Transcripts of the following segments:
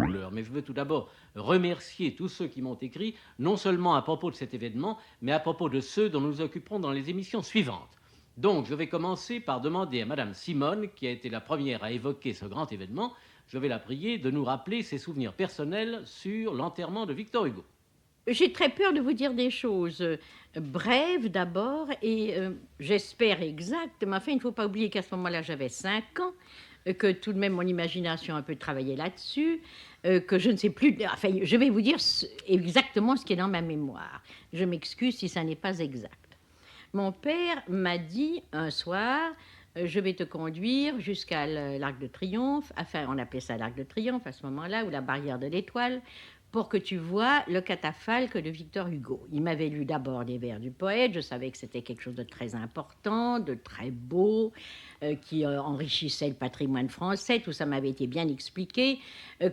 couleurs. Mais je veux tout d'abord remercier tous ceux qui m'ont écrit, non seulement à propos de cet événement, mais à propos de ceux dont nous occuperons dans les émissions suivantes. Donc, je vais commencer par demander à Madame Simone, qui a été la première à évoquer ce grand événement, je vais la prier de nous rappeler ses souvenirs personnels sur l'enterrement de Victor Hugo. J'ai très peur de vous dire des choses brèves d'abord et j'espère exactes, mais enfin, il ne faut pas oublier qu'à ce moment-là, j'avais 5 ans, que tout de même mon imagination a un peu travaillé là-dessus, que je ne sais plus, enfin, je vais vous dire exactement ce qui est dans ma mémoire. Je m'excuse si ça n'est pas exact. Mon père m'a dit un soir, je vais te conduire jusqu'à l'Arc de Triomphe, enfin on appelait ça l'Arc de Triomphe à ce moment-là, ou la barrière de l'Étoile, pour que tu vois le catafalque de Victor Hugo. Il m'avait lu d'abord des vers du poète, je savais que c'était quelque chose de très important, de très beau, qui enrichissait le patrimoine français, tout ça m'avait été bien expliqué.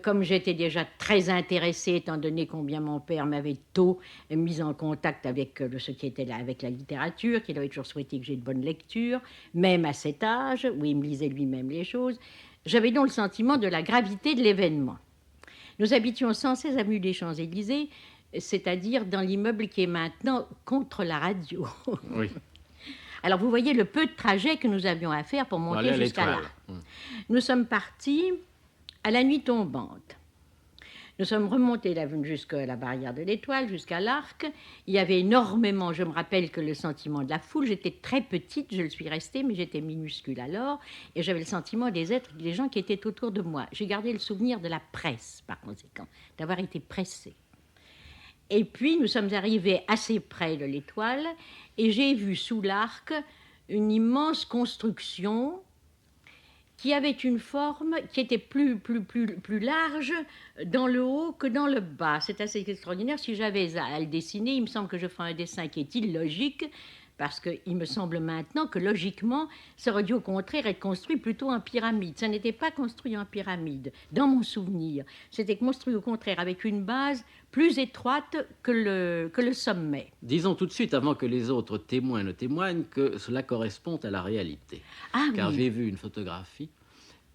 Comme j'étais déjà très intéressée, étant donné combien mon père m'avait tôt mis en contact avec ce qui était là, avec la littérature, qu'il avait toujours souhaité que j'ai de bonnes lectures, même à cet âge, où il me lisait lui-même les choses, j'avais donc le sentiment de la gravité de l'événement. Nous habitions sans cesse avenue des Champs-Élysées, c'est-à-dire dans l'immeuble qui est maintenant contre la radio. Oui. Alors vous voyez le peu de trajet que nous avions à faire pour monter jusqu'à là. Nous sommes partis à la nuit tombante. Nous sommes remontés jusqu'à la barrière de l'Étoile, jusqu'à l'Arc. Il y avait énormément, je me rappelle que le sentiment de la foule, j'étais très petite, je le suis restée, mais j'étais minuscule alors, et j'avais le sentiment des gens qui étaient autour de moi. J'ai gardé le souvenir de la presse, par conséquent, d'avoir été pressée. Et puis, nous sommes arrivés assez près de l'Étoile, et j'ai vu sous l'Arc une immense construction qui avait une forme qui était plus large dans le haut que dans le bas. C'est assez extraordinaire. Si j'avais à le dessiner, il me semble que je ferais un dessin qui est illogique, parce qu'il me semble maintenant que logiquement, ça aurait dû au contraire être construit plutôt en pyramide. Ça n'était pas construit en pyramide, dans mon souvenir. C'était construit au contraire avec une base plus étroite que le sommet. Disons tout de suite, avant que les autres témoins ne témoignent, que cela correspond à la réalité. Ah Car oui. j'ai vu une photographie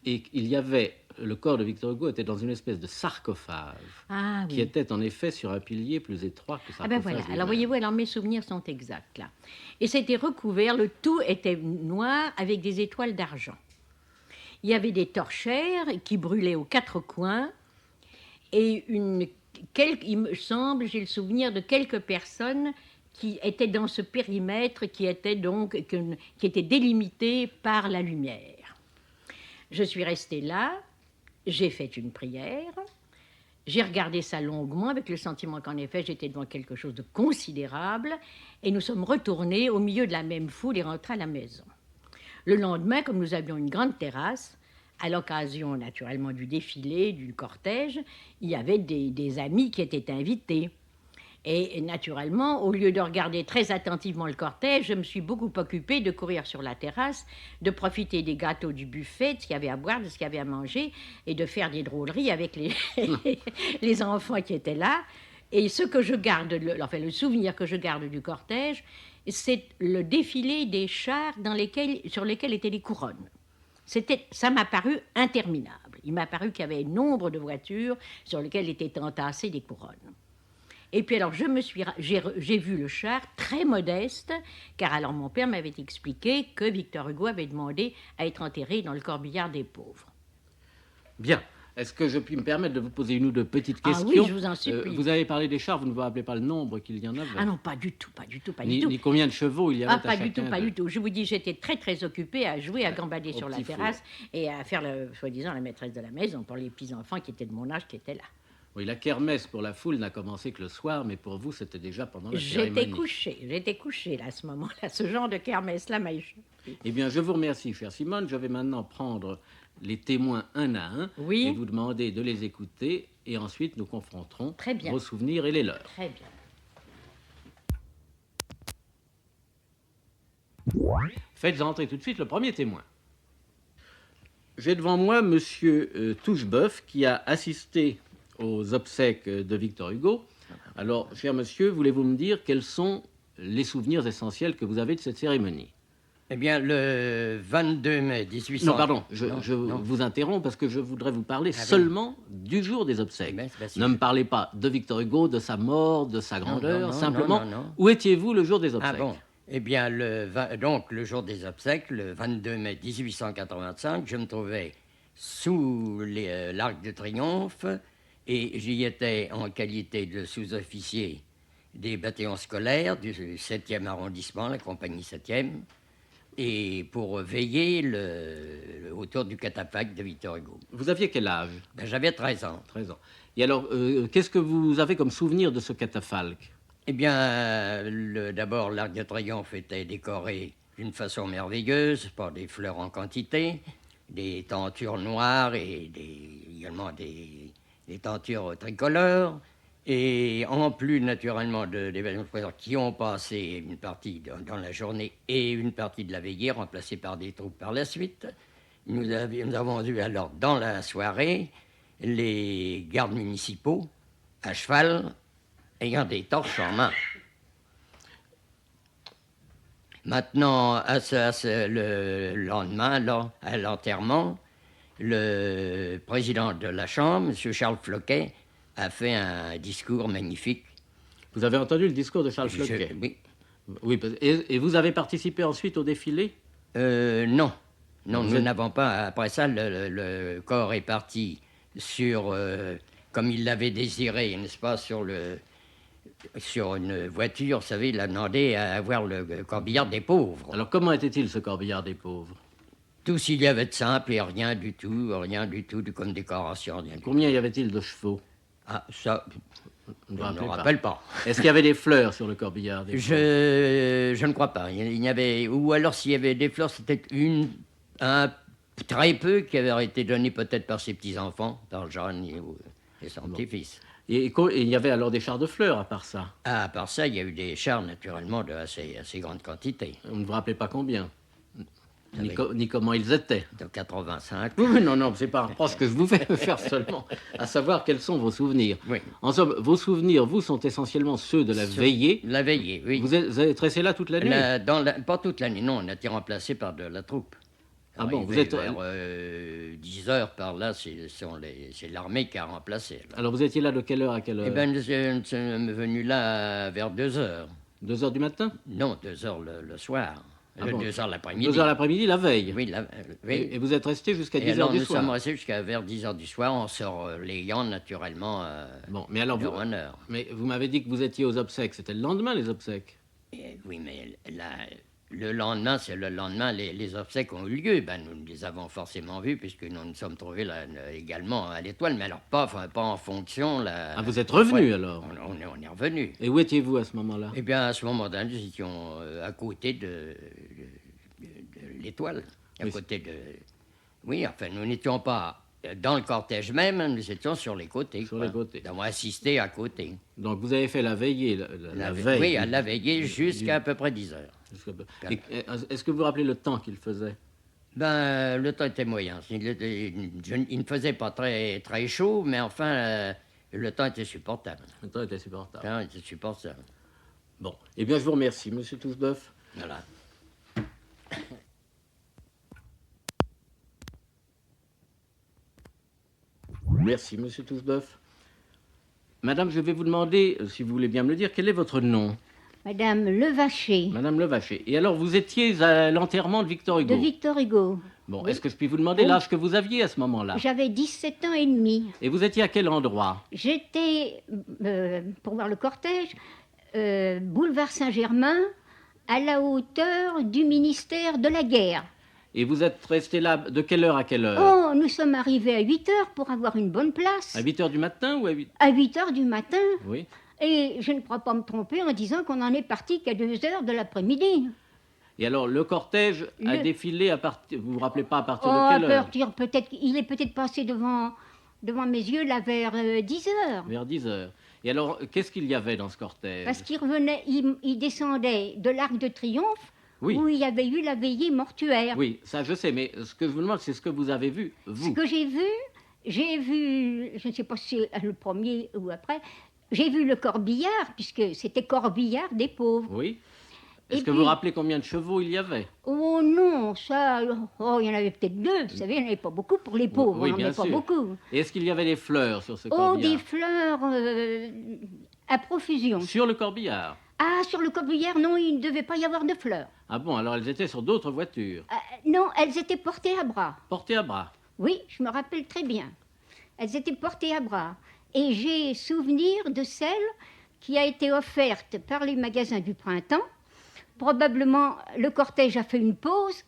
et il y avait, le corps de Victor Hugo était dans une espèce de sarcophage qui était en effet sur un pilier plus étroit que Ah sarcophage. ben voilà, alors voyez-vous, alors mes souvenirs sont exacts là. Et c'était recouvert, le tout était noir avec des étoiles d'argent. Il y avait des torchères qui brûlaient aux 4 coins et il me semble, j'ai le souvenir de quelques personnes qui étaient dans ce périmètre qui était délimité par la lumière. Je suis restée là, j'ai fait une prière, j'ai regardé ça longuement avec le sentiment qu'en effet j'étais devant quelque chose de considérable et nous sommes retournés au milieu de la même foule et rentrés à la maison. Le lendemain, comme nous avions une grande terrasse, à l'occasion naturellement du défilé, du cortège, il y avait des amis qui étaient invités. Et naturellement, au lieu de regarder très attentivement le cortège, je me suis beaucoup occupée de courir sur la terrasse, de profiter des gâteaux du buffet, de ce qu'il y avait à boire, de ce qu'il y avait à manger, et de faire des drôleries avec les enfants qui étaient là. Et ce que je garde, le souvenir que je garde du cortège, c'est le défilé des chars sur lesquels étaient les couronnes. Ça m'a paru interminable. Il m'a paru qu'il y avait nombre de voitures sur lesquelles étaient entassées des couronnes. Et puis alors, j'ai vu le char très modeste, car alors mon père m'avait expliqué que Victor Hugo avait demandé à être enterré dans le corbillard des pauvres. Bien. Est-ce que je puis me permettre de vous poser une ou deux petites questions? Ah oui, je vous en supplie. Vous avez parlé des chars, vous ne vous rappelez pas le nombre qu'il y en avait? Ah non, pas du tout. Ni combien de chevaux il y avait à pas chacun du tout. Je vous dis, j'étais très occupée à jouer, à gambader sur la terrasse et à faire, soi-disant, la maîtresse de la maison pour les petits-enfants qui étaient de mon âge, qui étaient là. Oui, la kermesse pour la foule n'a commencé que le soir, mais pour vous, c'était déjà pendant la cérémonie. J'étais couchée là, à ce moment-là. Ce genre de kermesse-là m'a échappé. Eh bien, je vous remercie, chère Simone. Je vais maintenant prendre les témoins un à un et vous demander de les écouter. Et ensuite, nous confronterons vos souvenirs et les leurs. Très bien. Faites entrer tout de suite le premier témoin. J'ai devant moi Monsieur Toucheboeuf qui a assisté aux obsèques de Victor Hugo. Alors, cher monsieur, voulez-vous me dire quels sont les souvenirs essentiels que vous avez de cette cérémonie? Eh bien, le 22 mai 1800... Non, pardon, je non. vous interromps parce que je voudrais vous parler Ah oui. seulement du jour des obsèques. Eh ben, c'est facile. Ne me parlez pas de Victor Hugo, de sa mort, de sa grandeur, non, simplement, non. où étiez-vous le jour des obsèques? Ah bon. Eh bien, donc, le jour des obsèques, le 22 mai 1885, je me trouvais sous l'Arc de Triomphe et j'y étais en qualité de sous-officier des bataillons scolaires du 7e arrondissement, la compagnie 7e, et pour veiller autour du catafalque de Victor Hugo. Vous aviez quel âge? Ben, j'avais 13 ans. 13 ans. Et alors, qu'est-ce que vous avez comme souvenir de ce catafalque? Eh bien, d'abord, l'Arc de Triomphe était décoré d'une façon merveilleuse, par des fleurs en quantité, des tentures noires et également des tentures tricolores. Et en plus, naturellement, des bataillons qui ont passé une partie dans la journée et une partie de la veillée, remplacée par des troupes par la suite, nous avons eu alors, dans la soirée, les gardes municipaux à cheval, ayant des torches en main. Maintenant, le lendemain, là, à l'enterrement, le président de la Chambre, M. Charles Floquet, a fait un discours magnifique. Vous avez entendu le discours de Charles Floquet? Oui. Oui, et vous avez participé ensuite au défilé? Non. Non, nous n'avons pas. Après ça, le corps est parti sur, comme il l'avait désiré, n'est-ce pas, sur une voiture, vous savez, il a demandé à avoir le corbillard des pauvres. Alors, comment était-il, ce corbillard des pauvres? Tout s'il y avait de simple et rien du tout, comme décoration. Rien Combien y avait-il de chevaux? Ah, ça, je ne me rappelle pas. Est-ce qu'il y avait des fleurs sur le corbillard des pauvres? Je ne crois pas. Il y avait, ou alors s'il y avait des fleurs, c'était un très peu qui avait été donné peut-être par ses petits-enfants, par Jeanne et son petit-fils. Et il y avait alors des chars de fleurs à part ça? Ah, à part ça, il y a eu des chars, naturellement, de assez grande quantité. Vous ne vous rappelez pas combien? Ni comment ils étaient? De 85. Oui, non, c'est pas un reproche que je vous fais faire seulement, à savoir quels sont vos souvenirs. Oui. En somme, vos souvenirs, vous, sont essentiellement ceux de la veillée. La veillée, oui. Vous êtes resté là toute la nuit? Pas toute l'année, non, on a été remplacé par de la troupe. Ah bon, vous êtes... Vers 10 heures par là, c'est l'armée qui a remplacé. Là. Alors vous étiez là de quelle heure à quelle heure? Eh bien, nous sommes venus là vers 2 heures. 2 heures du matin? Non, 2 heures le soir. Ah bon. 2 heures l'après-midi. 2 heures l'après-midi, la veille? Oui, oui. Et vous êtes resté jusqu'à 10 heures alors, du nous soir? sommes restés jusqu'à vers 10 heures du soir, en se relayant naturellement Bon, mais alors leur honneur. Mais vous m'avez dit que vous étiez aux obsèques. C'était le lendemain, les obsèques? Oui, mais le lendemain, c'est le lendemain, les obsèques ont eu lieu. Ben, nous les avons forcément vus, puisque nous nous sommes trouvés là, également à l'Étoile, mais alors pas en fonction. Là, Ah, vous êtes revenus alors? On est revenus. Et où étiez-vous à ce moment-là? Eh bien, à ce moment-là, nous étions à côté de l'Étoile. À côté de. Oui, enfin, nous n'étions pas dans le cortège même, nous étions sur les côtés. Sur les côtés. Nous avons assisté à côté. Donc vous avez fait la veillée, la veille? Oui, à la veillée jusqu'à à peu près 10 heures. Est-ce que vous vous rappelez le temps qu'il faisait? Ben, le temps était moyen. Il ne faisait pas très, très chaud, mais enfin, le temps était supportable. Le temps était supportable. Le temps était supportable. Bon, eh bien, je vous remercie, monsieur Tousboeuf. Voilà. Merci, monsieur Tousboeuf. Madame, je vais vous demander, si vous voulez bien me le dire, quel est votre nom? Madame Levaché. Madame Levaché. Et alors, vous étiez à l'enterrement de Victor Hugo? De Victor Hugo. Bon, Oui. est-ce que je puis vous demander Oui. l'âge que vous aviez à ce moment-là? J'avais 17 ans et demi. Et vous étiez à quel endroit? J'étais, pour voir le cortège, boulevard Saint-Germain, à la hauteur du ministère de la Guerre. Et vous êtes resté là de quelle heure à quelle heure? Oh, nous sommes arrivés à 8 heures pour avoir une bonne place. À 8 heures du matin ou à 8? À 8 heures du matin. Oui. Et je ne crois pas me tromper en disant qu'on en est parti qu'à 2 heures de l'après-midi. Et alors, le cortège a défilé à partir... Vous vous rappelez pas à partir Oh, de à quelle heure? partir peut-être, il est peut-être passé devant mes yeux là vers 10 heures. Vers 10 heures. Et alors, qu'est-ce qu'il y avait dans ce cortège? Parce qu'il revenait, il descendait de l'Arc de Triomphe, Oui. où il y avait eu la veillée mortuaire. Oui, ça je sais, mais ce que je vous demande, c'est ce que vous avez vu, Ce vous. que j'ai vu, je ne sais pas si c'est le premier ou après, j'ai vu le corbillard, puisque c'était corbillard des pauvres. Oui. Est-ce que vous vous rappelez combien de chevaux il y avait? Oh non, ça, oh, il y en avait peut-être deux, vous savez, il n'y en avait pas beaucoup pour les pauvres, Oui, on n'en bien avait pas sûr. beaucoup. Et est-ce qu'il y avait des fleurs sur ce Oh, corbillard? des fleurs à profusion. Sur le corbillard? Ah, sur le corbillard, non, il ne devait pas y avoir de fleurs. Ah bon, alors elles étaient sur d'autres voitures, Non, elles étaient portées à bras. portées à bras. Oui, je me rappelle très bien. Elles étaient portées à bras. Et j'ai souvenir de celle qui a été offerte par les magasins du printemps. Probablement, le cortège a fait une pause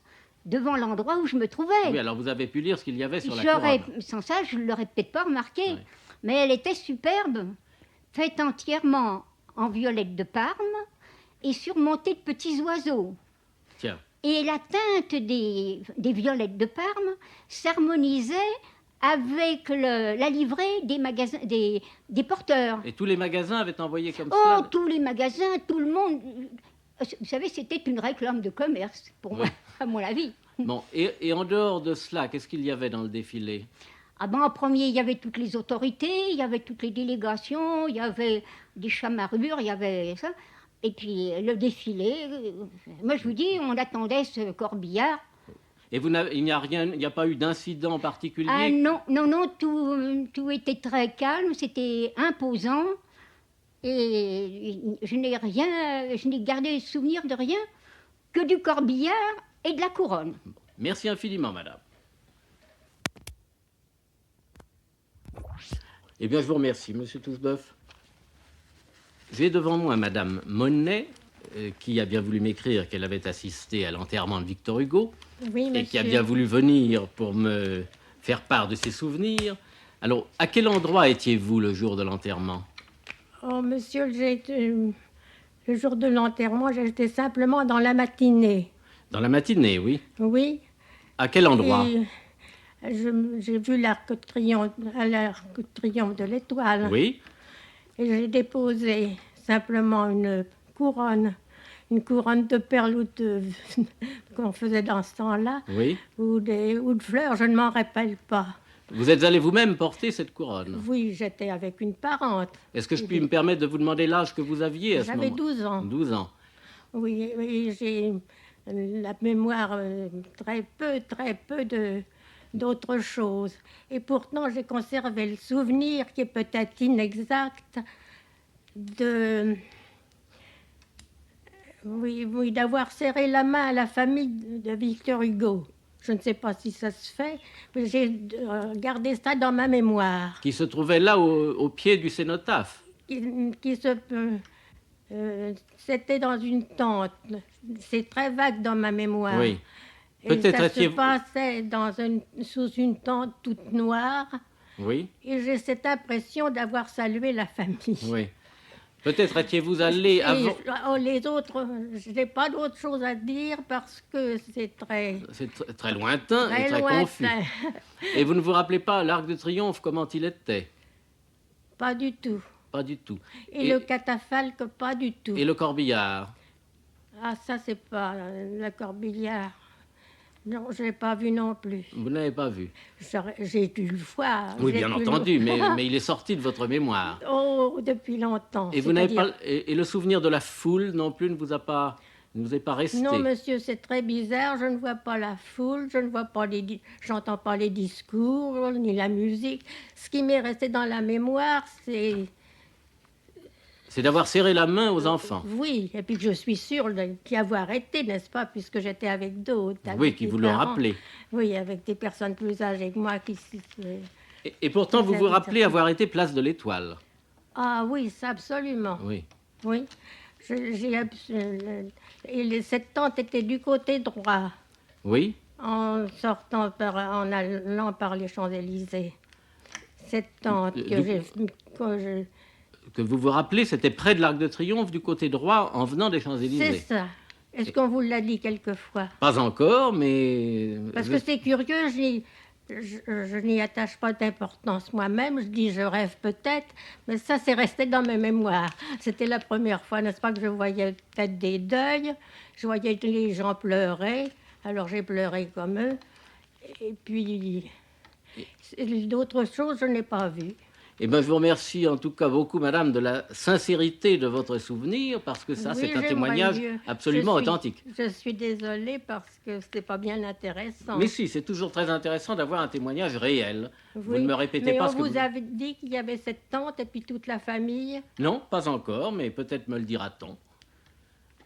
devant l'endroit où je me trouvais. Oui, alors vous avez pu lire ce qu'il y avait sur la J'aurais, couronne. sans ça, je ne l'aurais peut-être pas remarqué. Oui. Mais elle était superbe, faite entièrement en violette de Parme et surmontée de petits oiseaux. Tiens, Et la teinte des violettes de Parme s'harmonisait avec la livrée des magasins, des porteurs. et tous les magasins avaient envoyé comme Oh, cela? tous les magasins, tout le monde. Vous savez, c'était une réclame de commerce, pour Oui. moi, à mon avis. Bon, et en dehors de cela, qu'est-ce qu'il y avait dans le défilé? Ah ben, en premier, il y avait toutes les autorités, il y avait toutes les délégations, il y avait des chamarrures, il y avait ça. Et puis le défilé, moi je vous dis, on attendait ce corbillard. Et il n'y a rien, il n'y a pas eu d'incident particulier? Ah non, non, non, tout était très calme, c'était imposant. Et je n'ai gardé souvenir de rien que du corbillard et de la couronne. Merci infiniment, madame. Eh bien, je vous remercie, monsieur Tousboeuf. J'ai devant moi madame Monet, qui a bien voulu m'écrire qu'elle avait assisté à l'enterrement de Victor Hugo, Oui, monsieur. et qui a bien voulu venir pour me faire part de ses souvenirs. Alors, à quel endroit étiez-vous le jour de l'enterrement? Oh, monsieur, le jour de l'enterrement, j'étais simplement dans la matinée. Dans la matinée, oui. Oui. À quel endroit? Et j'ai vu l'arc de triomphe, à l'arc de triomphe de l'Étoile. Oui. Et j'ai déposé simplement une couronne de perles ou qu'on faisait dans ce temps-là, Oui. ou de fleurs, je ne m'en rappelle pas. Vous êtes allé vous-même porter cette couronne? Oui, j'étais avec une parente. Est-ce que je puis me permettre de vous demander l'âge que vous aviez à ce moment? J'avais 12 ans. 12 ans. Oui, oui, j'ai la mémoire très peu d'autres choses. Et pourtant, j'ai conservé le souvenir, qui est peut-être inexact, oui, d'avoir serré la main à la famille de Victor Hugo. Je ne sais pas si ça se fait, mais j'ai gardé ça dans ma mémoire. Qui se trouvait là au pied du cénotaphe. C'était dans une tente. C'est très vague dans ma mémoire. Oui. Et Peut-être ça se étiez-vous- passait sous une tente toute noire. Oui, Et j'ai cette impression d'avoir salué la famille. oui. Peut-être étiez-vous allé avant... Les autres, je n'ai pas d'autre chose à dire parce que c'est très, C'est très lointain et très très confus. lointain. Et vous ne vous rappelez pas l'Arc de Triomphe, comment il était? Pas du tout. Pas du tout. Et le catafalque, pas du tout. Et le corbillard? Ah, ça, c'est pas le corbillard. Non, je n'ai pas vu non plus. Vous n'avez pas vu? J'ai dû le voir. Oui, j'ai bien dû le- entendu, mais il est sorti de votre mémoire. Oh, depuis longtemps. Et vous n'avez c'est-à-dire- pas... Et le souvenir de la foule non plus ne vous est pas resté? Non, monsieur, c'est très bizarre. Je ne vois pas la foule, je ne vois pas j'entends pas les discours, ni la musique. Ce qui m'est resté dans la mémoire, c'est... C'est d'avoir serré la main aux enfants. Oui, et puis que je suis sûre d'y avoir été, n'est-ce pas, puisque j'étais avec d'autres. Oui, avec qui des vous l'ont parents. rappelé. Oui, avec des personnes plus âgées que moi qui... Et pourtant, vous vous rappelez avoir été place de l'Étoile. Ah oui, ça, absolument. Oui. Oui. Cette tente était du côté droit, Oui? en allant par les Champs-Élysées. Cette tente Que vous vous rappelez, c'était près de l'Arc de Triomphe, du côté droit, en venant des c'est Champs-Élysées. ça. Est-ce qu'on vous l'a dit quelquefois? Pas encore, mais... Parce que c'est curieux, je n'y attache pas d'importance moi-même. Je dis, je rêve peut-être, mais ça, c'est resté dans mes mémoires. C'était la première fois, n'est-ce pas, que je voyais peut-être des deuils. Je voyais que les gens pleuraient, alors j'ai pleuré comme eux. Et puis, d'autres choses, je n'ai pas vu. Eh bien, je vous remercie en tout cas beaucoup, madame, de la sincérité de votre souvenir, parce que ça, Oui, c'est un j'aimerais témoignage mieux. absolument Je suis- authentique. Je suis désolée parce que c'était pas bien intéressant. Mais si, c'est toujours très intéressant d'avoir un témoignage réel. Vous Oui, ne me répétez mais pas on ce que vous avait dit qu'il y avait cette tante et puis toute la famille. Non, pas encore, mais peut-être me le dira-t-on.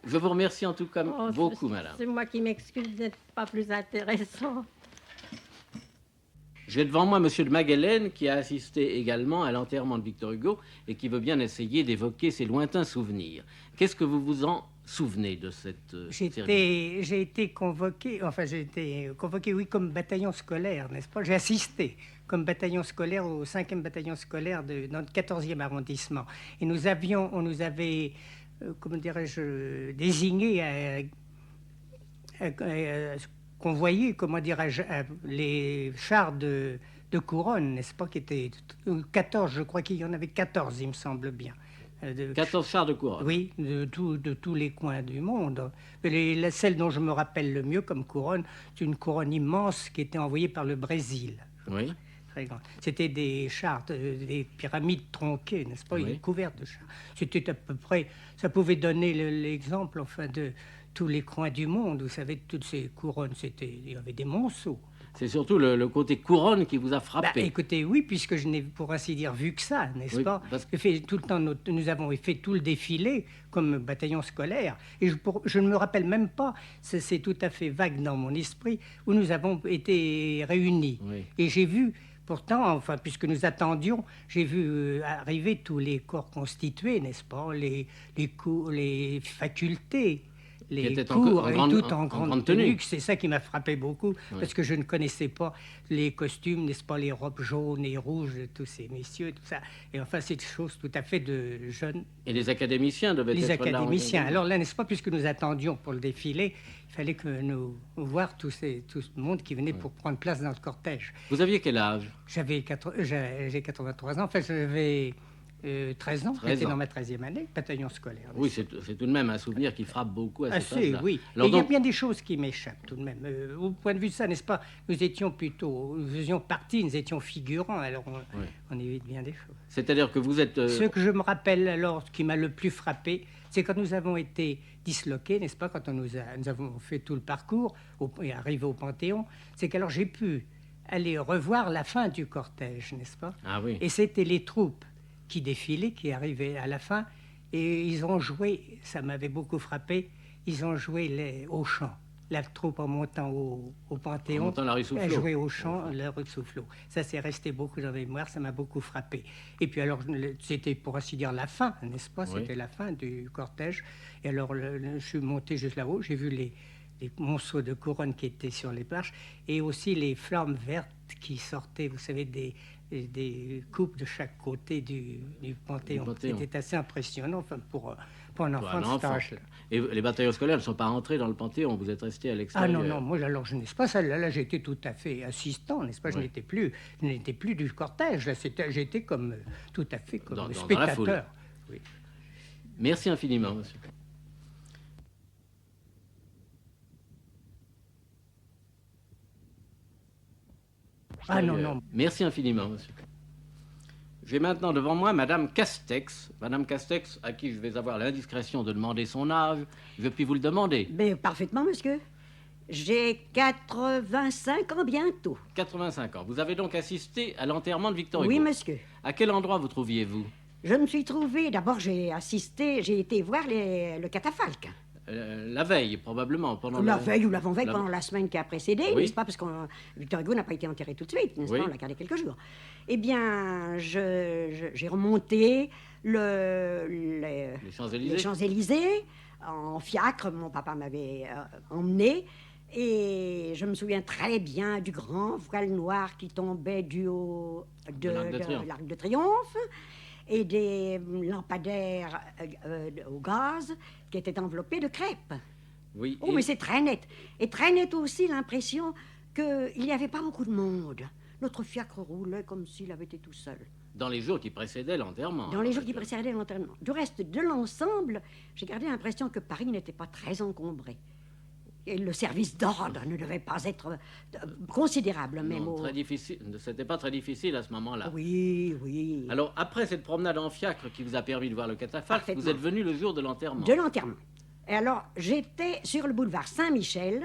Je vous remercie en tout cas Oh, beaucoup, madame. c'est moi qui m'excuse d'être pas plus intéressant. J'ai devant moi Monsieur de Maguelène qui a assisté également à l'enterrement de Victor Hugo et qui veut bien essayer d'évoquer ses lointains souvenirs. Qu'est-ce que vous vous en souvenez de cette cérémonie? J'ai été convoqué, oui, comme bataillon scolaire, n'est-ce pas? J'ai assisté comme bataillon scolaire au 5e bataillon scolaire dans le 14e arrondissement. Et on nous avait, comment dirais-je, désigné à convoyer, comment dirais-je, les chars de couronne, n'est-ce pas, qui étaient 14, je crois qu'il y en avait 14, il me semble bien. 14 chars de couronne. Oui, de tous les coins du monde. Celle dont je me rappelle le mieux comme couronne, c'est une couronne immense qui était envoyée par le Brésil. Oui. Très grand. C'était des chars, des pyramides tronquées, n'est-ce pas, Oui. couvertes de chars. C'était à peu près, ça pouvait donner l'exemple, enfin, de tous les coins du monde. Vous savez, toutes ces couronnes, il y avait des monceaux. C'est surtout le côté couronne qui vous a frappé. Écoutez, oui, puisque je n'ai pour ainsi dire vu que ça, n'est-ce Oui, pas? parce J'ai fait tout le temps, nous avons fait tout le défilé comme bataillon scolaire, et je ne me rappelle même pas, c'est tout à fait vague dans mon esprit, où nous avons été réunis. Oui. Et j'ai vu, pourtant, enfin, puisque nous attendions, j'ai vu arriver tous les corps constitués, n'est-ce pas? Les facultés, les étaient cours, en et grande- tout en en grande grande tenue. tenue. C'est ça qui m'a frappé beaucoup, Oui. parce que je ne connaissais pas les costumes, n'est-ce pas, les robes jaunes et rouges de tous ces messieurs et tout ça. Et enfin, c'est des choses tout à fait de jeunes, Et les académiciens devaient les être là. académiciens. Alors là, n'est-ce pas, puisque nous attendions pour le défilé, il fallait que nous voir tout ce monde qui venait pour prendre place dans le cortège. Vous aviez quel âge? J'ai 83 ans, enfin j'avais 13 ans, 13 j'étais ans. dans ma 13e année, bataillon scolaire. Oui, c'est tout de même un souvenir qui frappe beaucoup à cet Assez, âge-là. oui. Alors Et il y a donc, bien des choses qui m'échappent tout de même. Au point de vue de ça, n'est-ce pas, nous faisions partie, nous étions figurants, alors on évite bien des choses. c'est-à-dire que vous êtes... Ce que je me rappelle alors, ce qui m'a le plus frappé, c'est quand nous avons été disloqués, n'est-ce pas, quand nous avons fait tout le parcours et arrivé au Panthéon, c'est qu'alors j'ai pu aller revoir la fin du cortège, n'est-ce pas? Ah oui. Et c'était les troupes qui défilaient, qui arrivaient à la fin, et ils ont joué, ça m'avait beaucoup frappé, ils ont joué au chant. La troupe en montant au Panthéon En montant la rue a Soufflot. joué au chant, la rue de Soufflot. Ça s'est resté beaucoup dans la mémoire, ça m'a beaucoup frappé. Et puis alors, c'était pour ainsi dire la fin, n'est-ce pas? Oui. C'était la fin du cortège. Et alors, je suis monté juste là-haut, j'ai vu les monceaux de couronne qui étaient sur les marches, et aussi les flammes vertes qui sortaient, vous savez, des coupes de chaque côté du Panthéon. Panthéon. C'était assez impressionnant, enfin, pour un Pour enfant un de cet enfant. âge-là. Et les bataillons scolaires ne sont pas rentrés dans le Panthéon, vous êtes restés à Ah l'extérieur. non, moi alors je n'ai pas ça. Là, j'étais tout à fait assistant, n'est-ce pas? Je Oui. n'étais plus du cortège. Là, j'étais comme tout à fait comme Dans la spectateur. foule. Oui. Merci infiniment, monsieur. Ah non. Merci infiniment, monsieur. J'ai maintenant devant moi Madame Castex. Madame Castex, à qui je vais avoir l'indiscrétion de demander son âge. Je puis vous le demander. Mais parfaitement, monsieur. J'ai 85 ans bientôt. 85 ans. Vous avez donc assisté à l'enterrement de Victor Hugo. Oui, monsieur. À quel endroit vous trouviez-vous? Je me suis trouvée... D'abord, j'ai été voir le catafalque. La veille, probablement. Pendant La veille ou l'avant-veille, la- pendant la semaine qui a précédé, Oui. n'est-ce pas? Parce que Victor Hugo n'a pas été enterré tout de suite, n'est-ce Oui. pas? On l'a gardé quelques jours. Eh bien, j'ai remonté les Champs-Élysées. Champs-Élysées en fiacre. Mon papa m'avait emmené. Et je me souviens très bien du grand voile noir qui tombait du haut de l'Arc de Triomphe et des lampadaires au gaz qui étaient enveloppés de crêpes. Oui. Oh, et- mais c'est très net. Et très net aussi l'impression qu'il n'y avait pas beaucoup de monde. Notre fiacre roulait comme s'il avait été tout seul. Dans les jours qui précédaient l'enterrement. Dans les jours qui précédaient l'enterrement. Du reste de l'ensemble, j'ai gardé l'impression que Paris n'était pas très encombré. Et le service d'ordre ne devait pas être considérable, même Non, au... très difficile. C'était pas très difficile à ce moment-là. Oui, oui. Alors, après cette promenade en fiacre qui vous a permis de voir le catafalque, vous Parfaitement. êtes venu le jour de l'enterrement. De l'enterrement. Et alors, j'étais sur le boulevard Saint-Michel,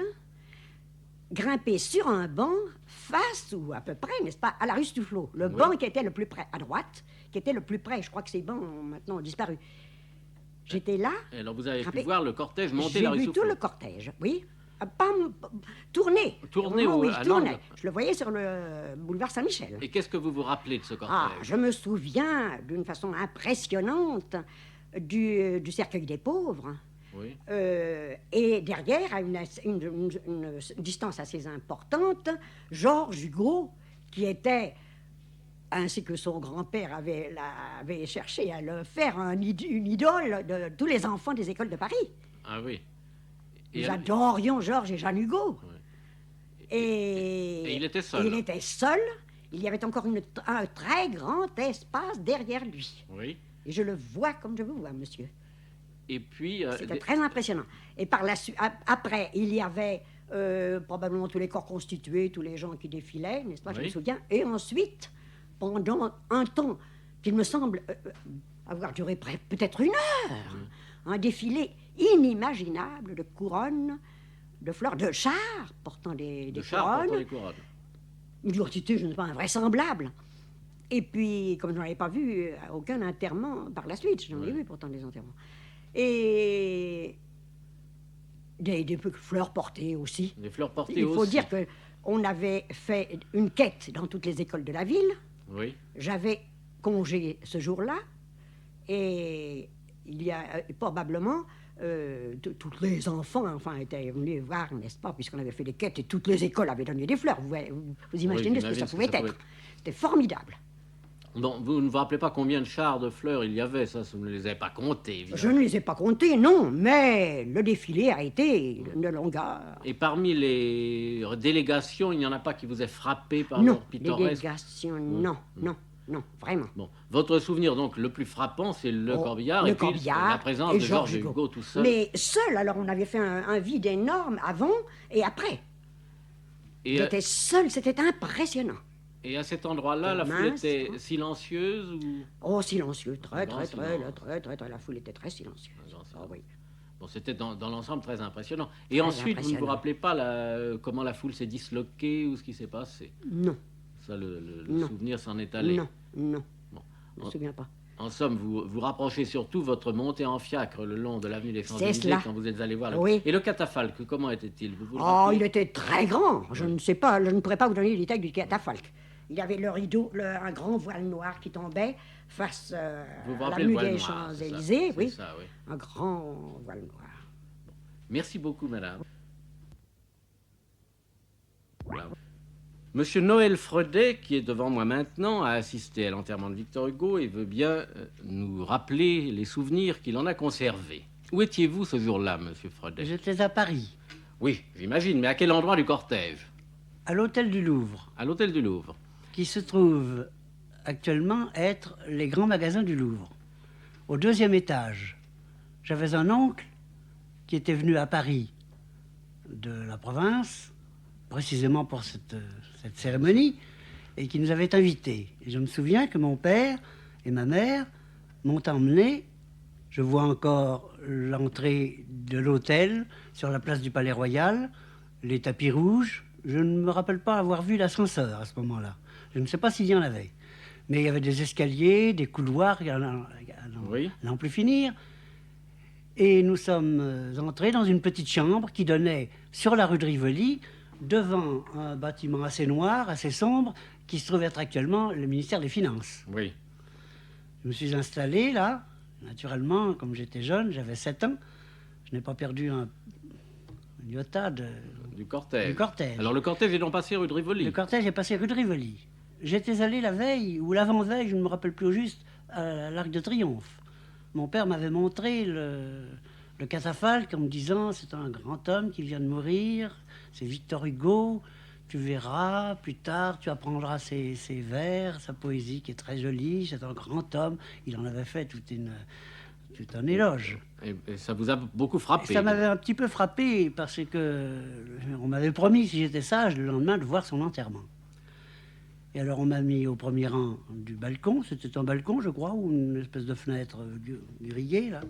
grimpé sur un banc, face ou à peu près, n'est-ce pas, à la rue Stuflot. Le Oui. banc qui était le plus près, à droite, qui était le plus près. Je crois que ces bancs ont maintenant disparu. J'étais là. Et alors, vous avez pu grimpé. voir le cortège monter J'ai la rue vu tout Soufflot. le cortège, oui. Pas tourner. Tourner Au moment où il à tournait. l'angle. Je le voyais sur le boulevard Saint-Michel. Et qu'est-ce que vous vous rappelez de ce cortège? Ah, je me souviens d'une façon impressionnante du cercueil des pauvres. Oui. Et derrière, à une distance assez importante, Georges Hugo, qui était, ainsi que son grand-père avait cherché à le faire, une idole de tous les enfants des écoles de Paris. Ah oui. Nous adorions Georges et Jeanne Hugo. Oui. Et il était seul. Il était seul. Il y avait encore un très grand espace derrière lui. Oui. Et je le vois comme je vous vois, monsieur. Et puis... C'était très impressionnant. Et par la suite, après, il y avait probablement tous les corps constitués, tous les gens qui défilaient, n'est-ce pas, je Oui. me souviens. Et ensuite, pendant un temps qu'il me semble avoir duré peut-être une heure, un défilé inimaginable de couronnes, de fleurs, de chars portant des de chars couronnes. portant les couronnes. Une diversité, je ne sais pas, invraisemblable. Et puis, comme je n'en avais pas vu aucun enterrement par la suite, j'en ai vu pourtant des enterrements. Et des fleurs portées aussi. Des fleurs portées Il faut aussi. dire qu'on avait fait une quête dans toutes les écoles de la ville. Oui. J'avais congé ce jour-là. Et il y a probablement... tous les enfants, enfin, étaient venus voir, n'est-ce pas, puisqu'on avait fait des quêtes et toutes les écoles avaient donné des fleurs. Vous imaginez ce que ça pouvait être. C'était formidable. Bon, vous ne vous rappelez pas combien de chars de fleurs il y avait, ça, vous ne les avez pas comptés, évidemment. Je ne les ai pas comptés, non, mais le défilé a été de longueur. Et parmi les délégations, il n'y en a pas qui vous aient frappé par Non, leur pittoresque? délégation, non, vraiment. Bon, votre souvenir, donc, le plus frappant, c'est le corbillard, le et puis corbillard la présence et de Georges Georges Hugo tout seul. Mais seul, alors on avait fait un vide énorme avant et après. Et, J'étais seul, c'était impressionnant. et à cet endroit-là, la foule Mince, était hein. silencieuse ou... Oh, silencieux, Un grand très, la foule était très silencieuse. Un grand Ah oui. Bon, c'était dans l'ensemble très impressionnant. Et Très ensuite, vous ne vous impressionnant. rappelez pas comment la foule s'est disloquée ou ce qui s'est passé? Non, Ça, le Non. souvenir s'en est allé. non, Bon. je ne me souviens pas. En somme, vous rapprochez surtout votre montée en fiacre le long de l'avenue des Champs-Élysées cela. quand vous êtes allé voir le... Oui. Et le catafalque, comment était-il? Vous vous le Oh, rappelez? il était très grand. Je ne sais pas, je ne pourrais pas vous donner les détails du catafalque. Il y avait le rideau, un grand voile noir qui tombait face Vous vous à rappelez le l'avenue voile des noir, c'est ça? Champs-Élysées, C'est oui. ça, oui. Un grand voile noir. Merci beaucoup, madame. Voilà. Monsieur Noël Fredet, qui est devant moi maintenant, a assisté à l'enterrement de Victor Hugo et veut bien nous rappeler les souvenirs qu'il en a conservés. Où étiez-vous ce jour-là, monsieur Fredet? J'étais à Paris, Oui, j'imagine, mais à quel endroit du cortège? à l'hôtel du Louvre, À l'hôtel du Louvre. qui se trouve actuellement être les grands magasins du Louvre. Au 2e étage, j'avais un oncle qui était venu à Paris de la province, précisément pour cette cérémonie, et qui nous avait invités. Et je me souviens que mon père et ma mère m'ont emmené. Je vois encore l'entrée de l'hôtel sur la place du Palais Royal, les tapis rouges. Je ne me rappelle pas avoir vu l'ascenseur à ce moment-là. Je ne sais pas s'il y en avait. Mais il y avait des escaliers, des couloirs, Oui. à n'en plus finir. Et nous sommes entrés dans une petite chambre qui donnait sur la rue de Rivoli, devant un bâtiment assez noir, assez sombre, qui se trouve être actuellement le ministère des Finances. Oui. Je me suis installé là, naturellement, comme j'étais jeune, j'avais 7 ans. Je n'ai pas perdu un iota Du cortège. du cortège. Alors, le cortège est donc passé rue de Rivoli. Le cortège est passé rue de Rivoli. J'étais allé la veille, ou l'avant-veille, je ne me rappelle plus au juste, à l'Arc de Triomphe. Mon père m'avait montré le catafalque en me disant « C'est un grand homme qui vient de mourir, c'est Victor Hugo, tu verras, plus tard, tu apprendras ses vers, sa poésie qui est très jolie, c'est un grand homme. » Il en avait fait toute C'est un éloge. Et ça vous a beaucoup frappé? Et ça m'avait un petit peu frappé parce que on m'avait promis, si j'étais sage, le lendemain de voir son enterrement. Et alors on m'a mis au premier rang du balcon. C'était un balcon, je crois, ou une espèce de fenêtre grillée, là.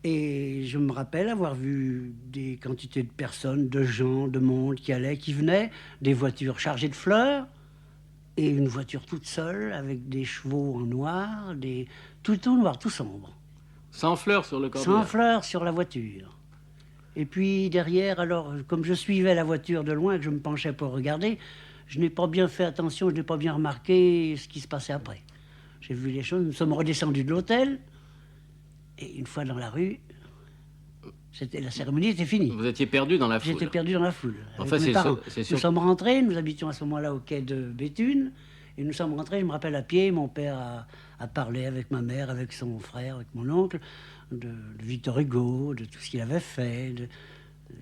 Et je me rappelle avoir vu des quantités de personnes, de gens, de monde qui allaient, qui venaient, des voitures chargées de fleurs, et une voiture toute seule, avec des chevaux en noir, tout noir, tout sombre. Sans fleurs sur le corbillard? Sans fleurs sur la voiture. Et puis derrière, alors, comme je suivais la voiture de loin, que je me penchais pour regarder, je n'ai pas bien fait attention, je n'ai pas bien remarqué ce qui se passait après. J'ai vu les choses, nous sommes redescendus de l'hôtel, et une fois dans la rue, la cérémonie était finie. Vous étiez perdu dans la foule? J'étais perdu dans la foule. Enfin, c'est sûr. Nous sommes rentrés, nous habitions à ce moment-là au quai de Béthune, et nous sommes rentrés, je me rappelle, à pied. Mon père a parlé avec ma mère, avec son frère, avec mon oncle, de Victor Hugo, de tout ce qu'il avait fait,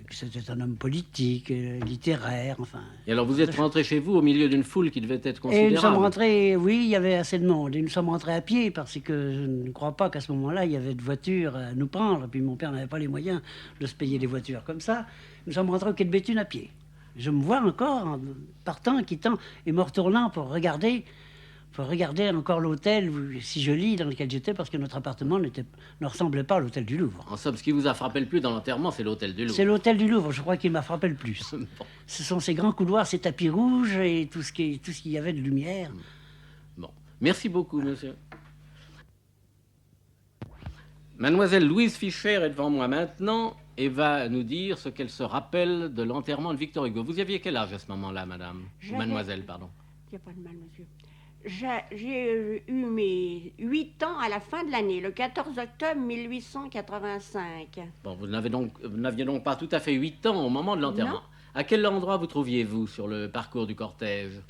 que c'était un homme politique, littéraire, enfin... Et alors vous êtes rentré chez vous au milieu d'une foule qui devait être considérable? Et nous sommes rentrés, oui, il y avait assez de monde. Et nous sommes rentrés à pied parce que je ne crois pas qu'à ce moment-là, il y avait de voitures à nous prendre. Et puis mon père n'avait pas les moyens de se payer des voitures comme ça. Nous sommes rentrés au quai de Béthune à pied. Je me vois encore en partant, quittant et me retournant pour regarder encore l'hôtel si joli dans lequel j'étais, parce que notre appartement ne ressemblait pas à l'hôtel du Louvre. En somme, ce qui vous a frappé le plus dans l'enterrement, c'est l'hôtel du Louvre. C'est l'hôtel du Louvre, je crois qu'il m'a frappé le plus. Bon. Ce sont ces grands couloirs, ces tapis rouges et tout ce qu'il y avait de lumière. Bon. Merci beaucoup, monsieur. Mademoiselle Louise Fischer est devant moi maintenant et va nous dire ce qu'elle se rappelle de l'enterrement de Victor Hugo. Vous aviez quel âge à ce moment-là, madame? Mademoiselle, pardon. Il n'y a pas de mal, monsieur. J'ai eu mes 8 ans à la fin de l'année, le 14 octobre 1885. Bon, vous n'aviez donc pas tout à fait 8 ans au moment de l'enterrement. Non. À quel endroit vous trouviez-vous sur le parcours du cortège?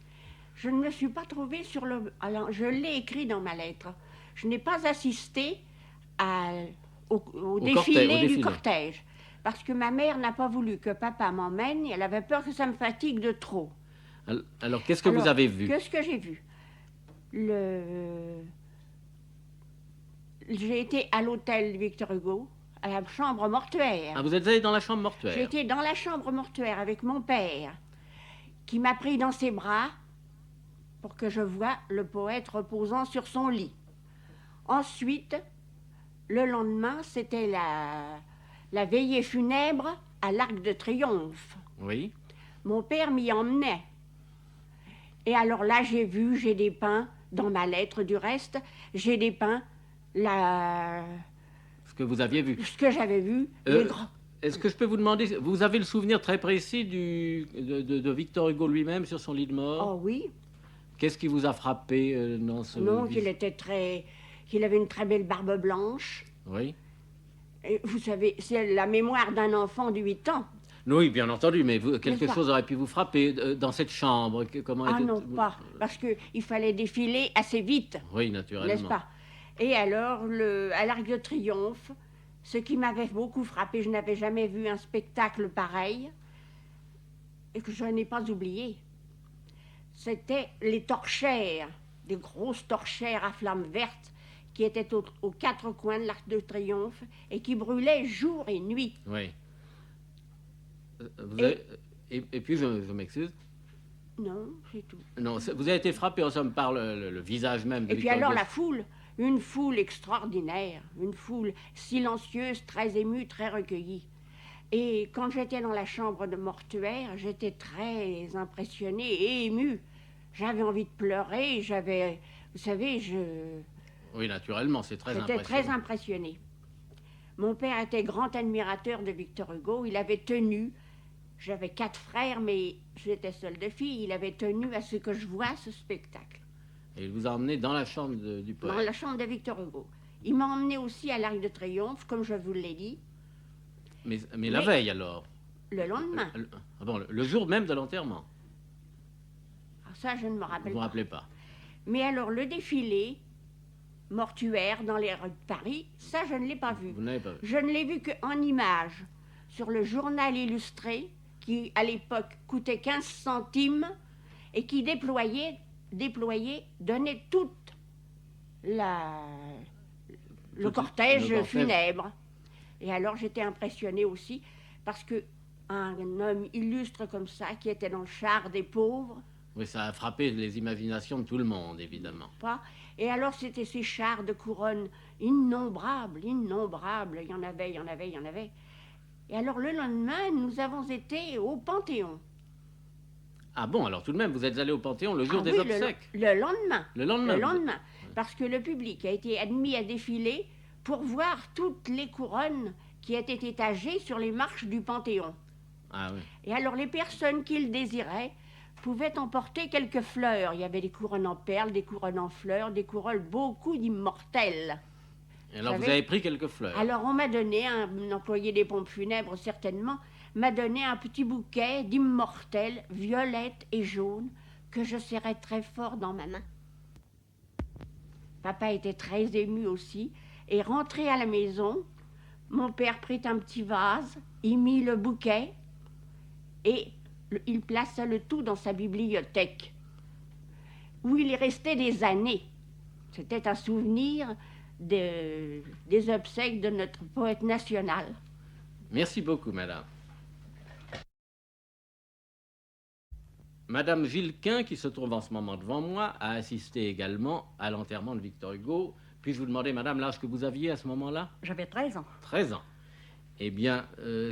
Je ne me suis pas trouvée sur le... Alors, je l'ai écrit dans ma lettre. Je n'ai pas assisté au défilé du cortège. Parce que ma mère n'a pas voulu que papa m'emmène et elle avait peur que ça me fatigue de trop. Alors, qu'est-ce que vous avez vu? Qu'est-ce que j'ai vu? J'ai été à l'hôtel Victor Hugo, à la chambre mortuaire. Ah, vous êtes allé dans la chambre mortuaire? J'ai été dans la chambre mortuaire avec mon père, qui m'a pris dans ses bras pour que je voie le poète reposant sur son lit. Ensuite, le lendemain, c'était la veillée funèbre à l'Arc de Triomphe. Oui. Mon père m'y emmenait. Et alors là, j'ai dépeint, dans ma lettre du reste, j'ai dépeint ce que vous aviez vu. Ce que j'avais vu. Est-ce que je peux vous demander, vous avez le souvenir très précis de Victor Hugo lui-même sur son lit de mort? Oh oui. Qu'est-ce qui vous a frappé dans ce... Non, qu'il avait une très belle barbe blanche. Oui. Et vous savez, c'est la mémoire d'un enfant de 8 ans. Oui, bien entendu, mais quelque chose aurait pu vous frapper dans cette chambre. Non, pas, parce qu'il fallait défiler assez vite. Oui, naturellement. N'est-ce pas? Et alors, à l'Arc de Triomphe, ce qui m'avait beaucoup frappé, je n'avais jamais vu un spectacle pareil, et que je n'ai pas oublié, c'était les torchères, des grosses torchères à flammes vertes, qui étaient aux 4 coins de l'Arc de Triomphe, et qui brûlaient jour et nuit. Oui. Et puis, je m'excuse. Non, c'est tout. Non, vous avez été frappé, en somme, par le visage même de Et puis Victor alors, Hugo. la foule, une foule extraordinaire, une foule silencieuse, très émue, très recueillie. Et quand j'étais dans la chambre de mortuaire, j'étais très impressionnée et émue. J'avais envie de pleurer, vous savez, Oui, naturellement, c'est très J'étais impressionnant. très impressionnée. Mon père était grand admirateur de Victor Hugo. Il avait tenu, j'avais 4 frères, mais j'étais seule de fille. Il avait tenu à ce que je voie ce spectacle. Et il vous a emmené dans la chambre du poète. Dans la chambre de Victor Hugo. Il m'a emmené aussi à l'Arc de Triomphe, comme je vous l'ai dit. Mais la veille, alors? Le lendemain. Le jour même de l'enterrement? Ça, je ne me rappelle Vous ne vous rappelez pas? Mais alors, le défilé mortuaire dans les rues de Paris, ça, je ne l'ai pas vu. Vous n'avez pas vu? Je ne l'ai vu qu'en images, sur le journal illustré, qui, à l'époque, coûtait 15 centimes, et qui donnait toute le cortège funèbre. Et alors j'étais impressionnée aussi parce que un homme illustre comme ça, qui était dans le char des pauvres. Oui, ça a frappé les imaginations de tout le monde, évidemment. Pas. Et alors c'était ces chars de couronne innombrables, innombrables. Il y en avait, il y en avait, il y en avait. Et alors le lendemain, nous avons été au Panthéon. Ah bon, alors tout de même, vous êtes allé au Panthéon le jour des obsèques? Le lendemain. Le lendemain. Le lendemain. Parce que le public a été admis à défiler pour voir toutes les couronnes qui étaient étagées sur les marches du Panthéon. Ah oui. Et alors les personnes qui le désiraient pouvaient emporter quelques fleurs. Il y avait des couronnes en perles, des couronnes en fleurs, des couronnes, beaucoup d'immortels. Et alors vous avez pris quelques fleurs? Alors on m'a donné, un employé des pompes funèbres certainement, m'a donné un petit bouquet d'immortels, violettes et jaunes, que je serrais très fort dans ma main. Papa était très ému aussi, et rentré à la maison, mon père prit un petit vase, y mit le bouquet, et il plaça le tout dans sa bibliothèque, où il est resté des années. C'était un souvenir des obsèques de notre poète national. Merci beaucoup, madame. Madame Vilquin, qui se trouve en ce moment devant moi, a assisté également à l'enterrement de Victor Hugo. Puis-je vous demander, madame, l'âge que vous aviez à ce moment-là? J'avais 13 ans. 13 ans. Eh bien,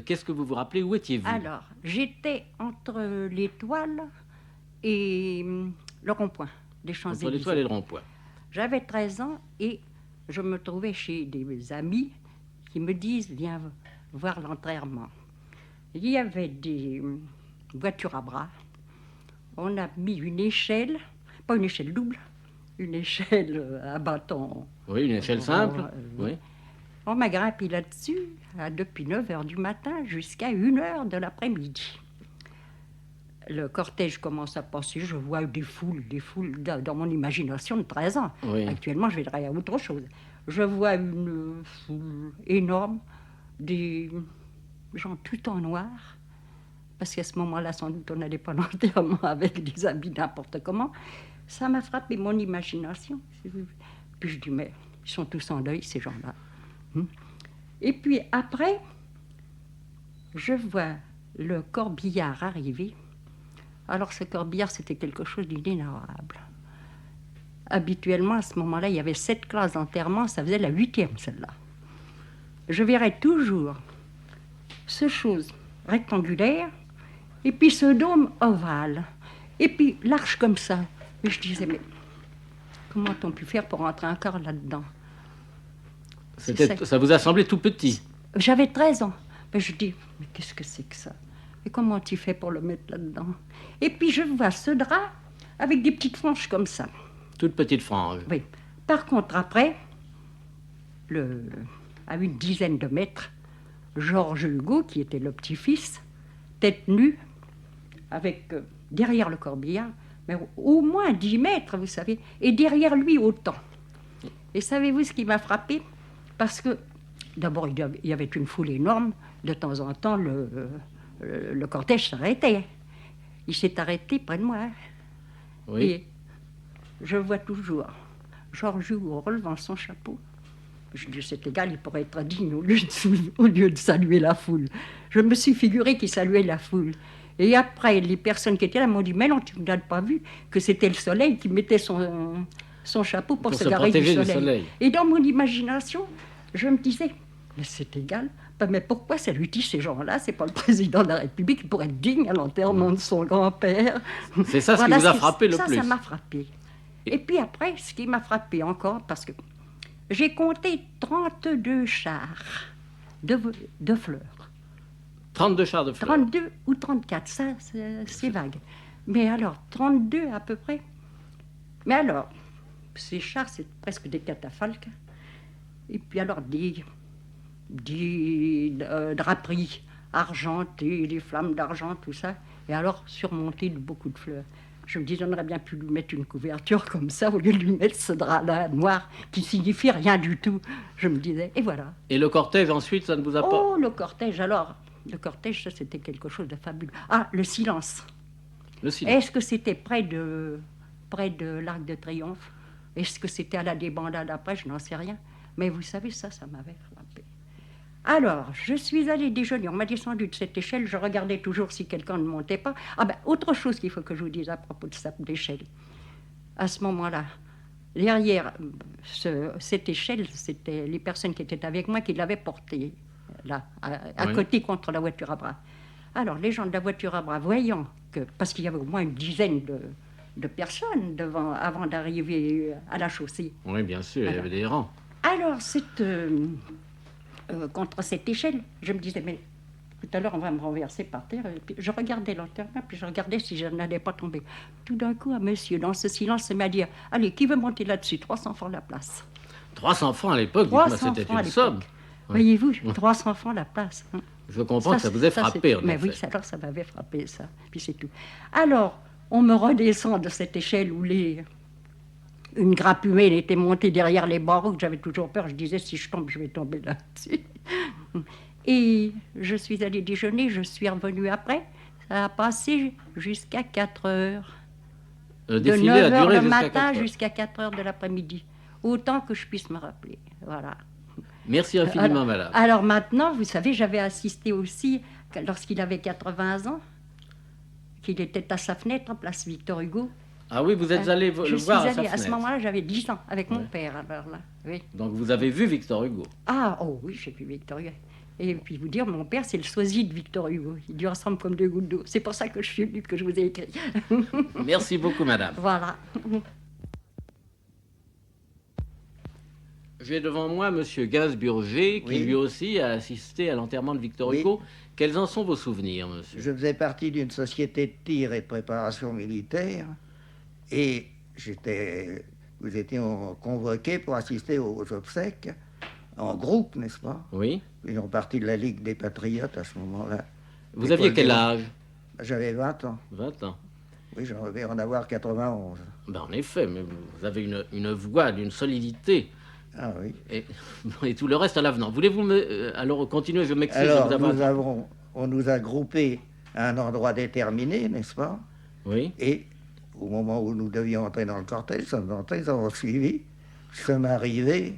qu'est-ce que vous vous rappelez? Où étiez-vous? Alors, j'étais entre l'Étoile et le rond-point des Champs-Élysées. Entre l'Étoile et le rond-point. J'avais 13 ans et je me trouvais chez des amis qui me disent, viens voir l'enterrement. Il y avait des voitures à bras. On a mis une échelle, pas une échelle double, une échelle à bâton. Oui, une échelle simple. Oui. On m'a grimpé là-dessus depuis 9h du matin jusqu'à 1h de l'après-midi. Le cortège commence à passer, je vois des foules dans mon imagination de 13 ans. Oui. Actuellement, je verrai à autre chose. Je vois une foule énorme, des gens tout en noir, parce qu'à ce moment-là, sans doute, on n'allait pas à l'enterrement avec des habits n'importe comment. Ça m'a frappé mon imagination. Puis je dis, mais ils sont tous en deuil, ces gens-là. Et puis après, je vois le corbillard arriver. Alors ce corbillard, c'était quelque chose d'inénarrable. Habituellement, à ce moment-là, il y avait 7 classes d'enterrement, ça faisait la 8e, celle-là. Je verrais toujours ce chose rectangulaire, et puis ce dôme ovale, et puis l'arche comme ça. Et je disais, mais comment ont pu faire pour entrer encore là-dedans? Ça vous a semblé tout petit? J'avais 13 ans. Mais je dis, mais qu'est-ce que c'est que ça? Et comment tu fais pour le mettre là-dedans? Et puis je vois ce drap avec des petites franges comme ça. Toutes petites franges. Oui. Par contre, après, à une dizaine de mètres, Georges Hugo, qui était le petit-fils, tête nue, avec derrière le corbillard, mais au moins 10 mètres, vous savez, et derrière lui autant. Et savez-vous ce qui m'a frappé? Parce que, d'abord, il y avait une foule énorme. De temps en temps, le cortège s'arrêtait. Il s'est arrêté près de moi. Oui. Et je vois toujours Georges Hugo relevant son chapeau. Je dis, c'est égal, il pourrait être digne au lieu de saluer la foule. Je me suis figuré qu'il saluait la foule. Et après, les personnes qui étaient là m'ont dit, mais non, tu n'as pas vu que c'était le soleil qui mettait son chapeau pour se garer du soleil. Et dans mon imagination, je me disais, mais c'est égal, mais pourquoi ça lui dit ces gens-là? C'est pas le président de la République qui pourrait être digne à l'enterrement de son grand-père. C'est ça ce qui vous a frappé le plus? Ça m'a frappé. Et puis après, ce qui m'a frappé encore, parce que j'ai compté 32 chars de fleurs. 32 chars de fleurs? 32 ou 34, ça c'est vague. Mais alors, 32 à peu près. Mais alors, ces chars, c'est presque des catafalques. Et puis alors, des draperies argentées, des flammes d'argent, tout ça. Et alors, surmontées de beaucoup de fleurs. Je me dis, j'aurais bien pu lui mettre une couverture comme ça, au lieu de lui mettre ce drap-là noir, qui signifie rien du tout. Je me disais, et voilà. Et le cortège, ensuite, ça ne vous a pas... Oh, le cortège, alors. Le cortège, ça, c'était quelque chose de fabuleux. Ah, le silence. Le silence. Est-ce que c'était près de l'Arc de Triomphe? Est-ce que c'était à la débandade après? Je n'en sais rien. Mais vous savez, ça m'avait frappé. Alors, je suis allée déjeuner. On m'a descendu de cette échelle. Je regardais toujours si quelqu'un ne montait pas. Ah ben, autre chose qu'il faut que je vous dise à propos de cette échelle. À ce moment-là, derrière cette échelle, c'était les personnes qui étaient avec moi qui l'avaient portée, là, à côté contre la voiture à bras. Alors, les gens de la voiture à bras, voyant que, parce qu'il y avait au moins une dizaine de personnes devant, avant d'arriver à la chaussée. Oui, bien sûr, il y avait des rangs. Alors, contre cette échelle, je me disais, mais tout à l'heure, on va me renverser par terre. Et puis, je regardais l'enterrement, puis je regardais si je n'allais pas tomber. Tout d'un coup, un monsieur, dans ce silence, m'a dit, allez, qui veut monter là-dessus? 300 francs la place. 300 francs à l'époque, c'était une somme. Voyez-vous, 300 francs la place. Hein. Je comprends que ça vous ait frappé. Mais oui, alors ça m'avait frappé, ça. Puis c'est tout. Alors, on me redescend de cette échelle où une grappe humaine était montée derrière les barreaux. J'avais toujours peur. Je disais, si je tombe, je vais tomber là-dessus. Et je suis allée déjeuner. Je suis revenue après. Ça a passé jusqu'à 4 heures. Le de défilé 9 a duré heures le jusqu'à matin 4 heures. jusqu'à 4 heures de l'après-midi. Autant que je puisse me rappeler. Voilà. Merci infiniment, madame. Alors maintenant, vous savez, j'avais assisté aussi, lorsqu'il avait 80 ans, qu'il était à sa fenêtre, place Victor Hugo. Ah oui, vous êtes allé le voir à sa À ce fenêtre. moment-là, j'avais 10 ans, avec mon père, alors là. Oui. Donc vous avez vu Victor Hugo. Ah, oh oui, j'ai vu Victor Hugo. Et puis vous dire, mon père, c'est le sosie de Victor Hugo. Il lui ressemble comme 2 gouttes d'eau. C'est pour ça que je suis venue, que je vous ai écrit. Merci beaucoup, madame. Voilà. J'ai devant moi Monsieur Gainsburger, qui lui aussi a assisté à l'enterrement de Victor Hugo. Quels en sont vos souvenirs, monsieur? Je faisais partie d'une société de tir et de préparation militaire et nous étions convoqués pour assister aux obsèques en groupe, n'est-ce pas? Oui. Ils ont parti de la Ligue des Patriotes à ce moment-là. Vous aviez quel âge? J'avais 20 ans. 20 ans. Oui, j'en vais en avoir 91. Ben, en effet, mais vous avez une voix d'une solidité. Ah oui. Et tout le reste à l'avenant. Voulez-vous alors continuer? Je m'excuse de vous avoir... Alors, on nous a groupés à un endroit déterminé, n'est-ce pas? Oui. Et au moment où nous devions entrer dans le cortège, ils avons suivi. Nous sommes arrivés.